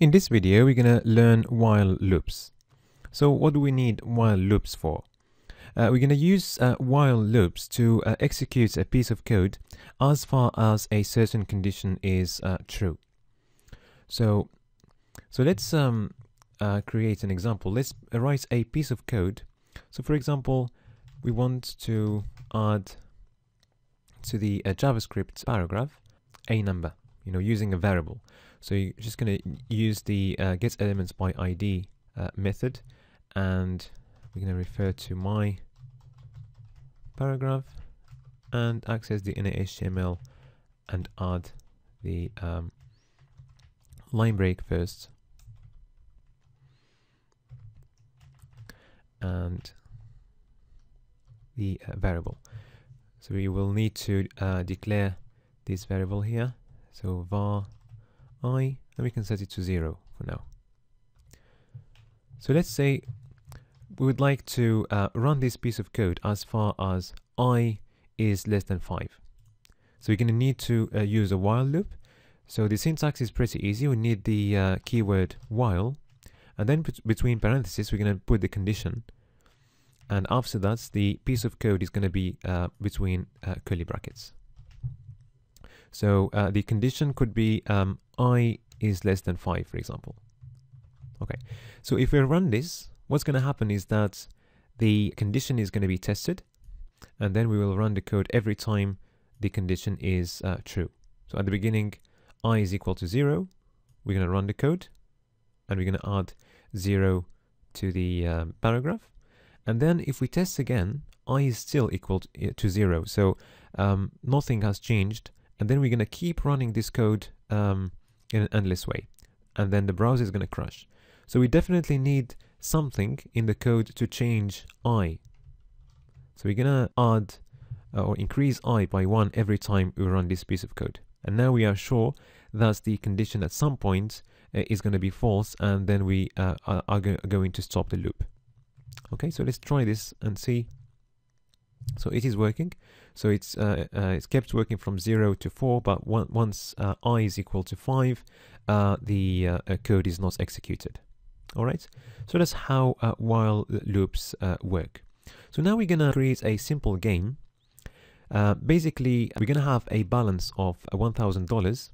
In this video, we're going to learn while loops. So what do we need while loops for? We're going to use while loops to execute a piece of code as far as a certain condition is true. So let's create an example. Let's write a piece of code. So for example, we want to add to the JavaScript paragraph a number, using a variable. So you're just going to use the getElementsById method, and we're going to refer to my paragraph and access the inner HTML and add the line break first, and the variable. So we will need to declare this variable here. So var I, and we can set it to 0 for now. So let's say we would like to run this piece of code as far as I is less than 5. So we're going to need to use a while loop. So the syntax is pretty easy. We need the keyword while, and then between parentheses we're going to put the condition, and after that the piece of code is going to be between curly brackets. So the condition could be I is less than 5, for example. Okay, so if we run this, what's going to happen is that the condition is going to be tested, and then we will run the code every time the condition is true. So at the beginning, I is equal to 0, we're going to run the code, and we're going to add 0 to the paragraph. And then if we test again, I is still equal to 0, so nothing has changed. And then we're going to keep running this code in an endless way, and then the browser is going to crash. So we definitely need something in the code to change I. So we're going to add or increase I by 1 every time we run this piece of code. And now we are sure that the condition at some point is going to be false, and then we are going to stop the loop. Okay, so let's try this and see. So it is working. So it's kept working from 0 to 4, but once I is equal to 5, the code is not executed. All right, so that's how while loops work. So now we're gonna create a simple game. Basically, we're gonna have a balance of $1,000,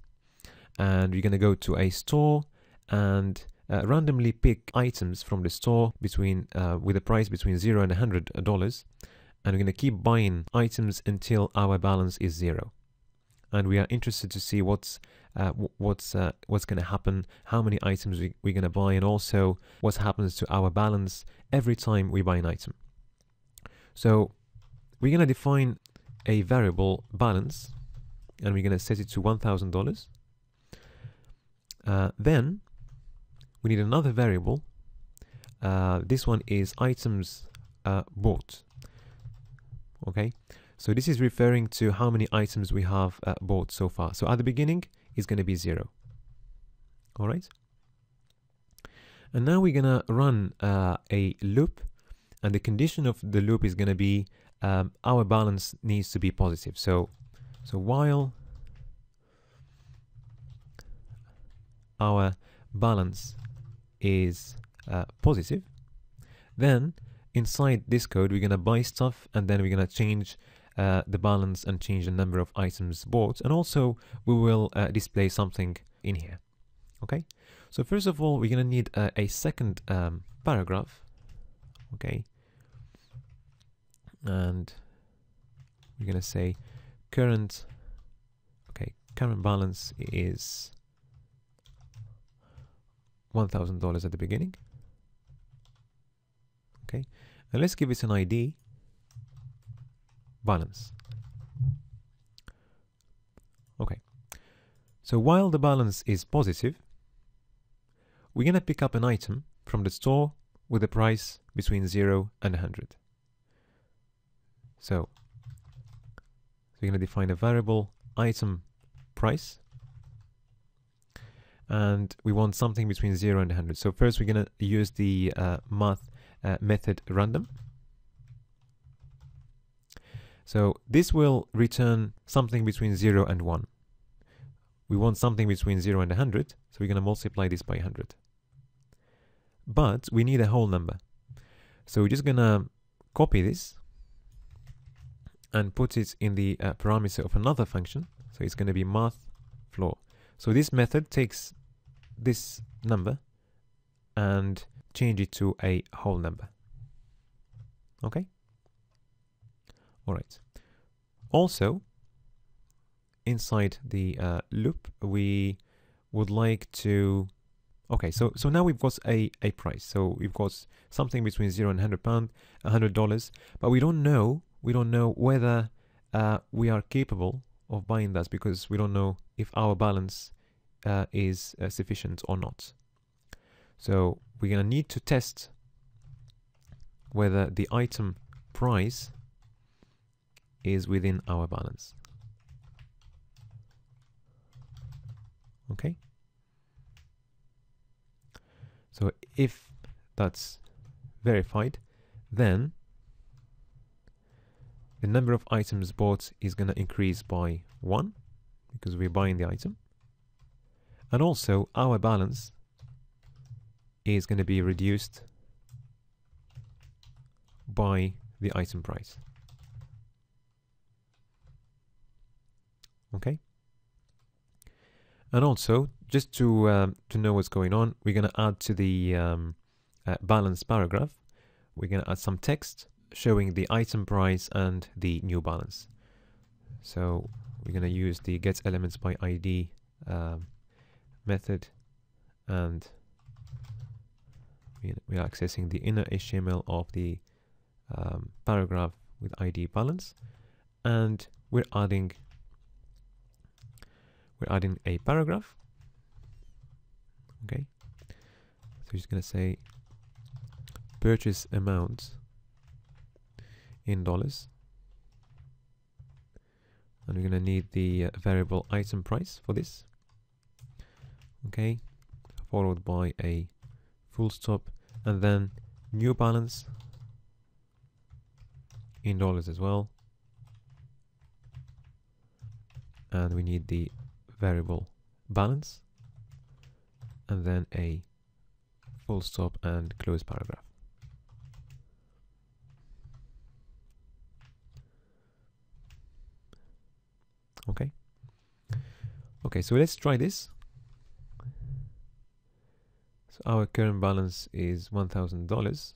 and we're gonna go to a store and randomly pick items from the store between with a price between $0 and $100. And we're going to keep buying items until our balance is 0. And we are interested to see what's going to happen, how many items we're going to buy, and also what happens to our balance every time we buy an item. So we're going to define a variable balance, and we're going to set it to $1,000. Then we need another variable. This one is items bought. Okay, so this is referring to how many items we have bought so far. So at the beginning is going to be 0. All right, and now we're gonna run a loop, and the condition of the loop is going to be our balance needs to be positive. So while our balance is positive, then inside this code we're going to buy stuff, and then we're going to change the balance and change the number of items bought, and also we will display something in here. Okay, so first of all we're going to need a second paragraph. Okay, and we're going to say current balance is $1,000 at the beginning. Okay, and let's give it an ID, balance. Okay, so while the balance is positive, we're going to pick up an item from the store with a price between 0 and 100. So we're going to define a variable item price, and we want something between 0 and 100. So first we're going to use the math method random. So this will return something between 0 and 1. we want something between 0 and 100, so we're going to multiply this by 100. But we need a whole number. So we're just going to copy this and put it in the parameter of another function. So it's going to be math floor. So this method takes this number and change it to a whole number. Okay? All right. Also, inside the loop, we would like to... Okay, so now we've got a price. So we've got something between 0 and £100, $100, but we don't know whether we are capable of buying that, because we don't know if our balance is sufficient or not. So we're going to need to test whether the item price is within our balance. Okay? So if that's verified, then the number of items bought is going to increase by 1 because we're buying the item. And also our balance is going to be reduced by the item price. Okay? And also, just to know what's going on, we're going to add to the balance paragraph, we're going to add some text showing the item price and the new balance. So we're going to use the getElementsById method, and we are accessing the inner HTML of the paragraph with ID balance, and we're adding a paragraph. Okay, so just going to say purchase amount in dollars, and we're going to need the variable item price for this. Okay, followed by a full stop, and then new balance in dollars as well, and we need the variable balance, and then a full stop and close paragraph. Okay, so let's try this. So our current balance is $1,000.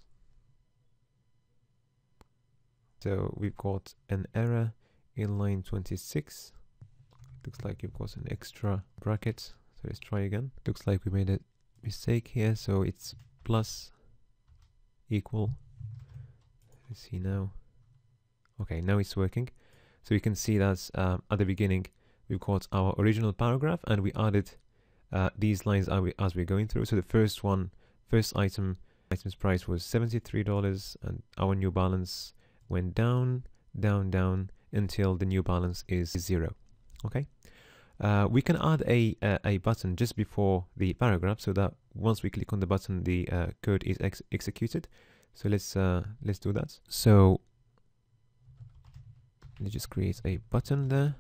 So we've got an error in line 26. Looks like you've got an extra bracket. So let's try again. Looks like we made a mistake here. So it's plus equal. Let's see now. Okay, now it's working. So you can see that at the beginning we've got our original paragraph, and we added these lines as we're going through. So the first item's price was $73, and our new balance went down, down, down until the new balance is 0. Okay, we can add a button just before the paragraph, so that once we click on the button, the code is executed. So let's do that. So let's just create a button there.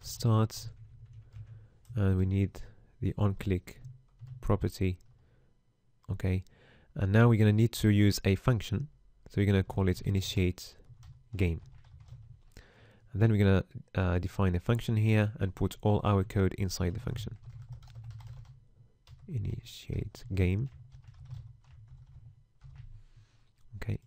Start, and we need the onClick property. Okay, and now we're going to need to use a function. So we're going to call it initiate game. And then we're going to define a function here and put all our code inside the function. Initiate game. Okay.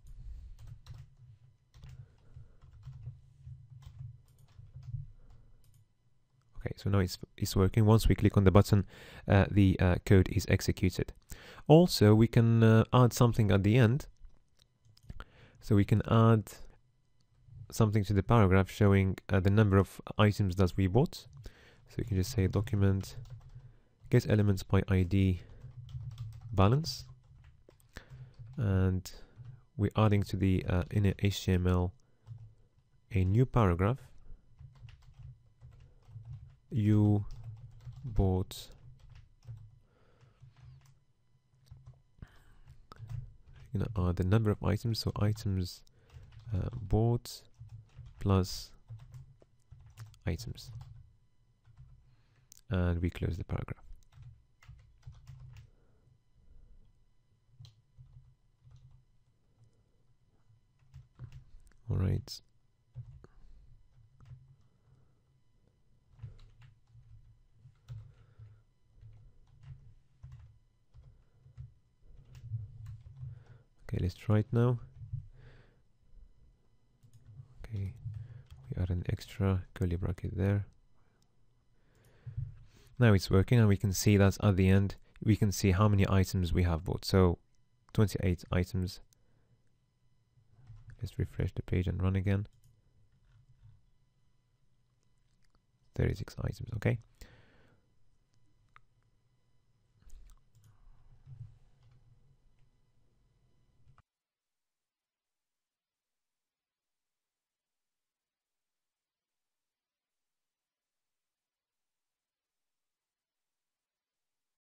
Okay, so now it's working. Once we click on the button, the code is executed. Also, we can add something at the end. So we can add something to the paragraph showing the number of items that we bought. So you can just say document getElementsById balance, and we're adding to the inner HTML a new paragraph. You bought the number of items, so items bought plus items. and we close the paragraph. All right. Okay, let's try it now. Okay, we add an extra curly bracket there. Now it's working, and we can see that at the end we can see how many items we have bought. So 28 items. Let's refresh the page and run again. 36 items. Okay,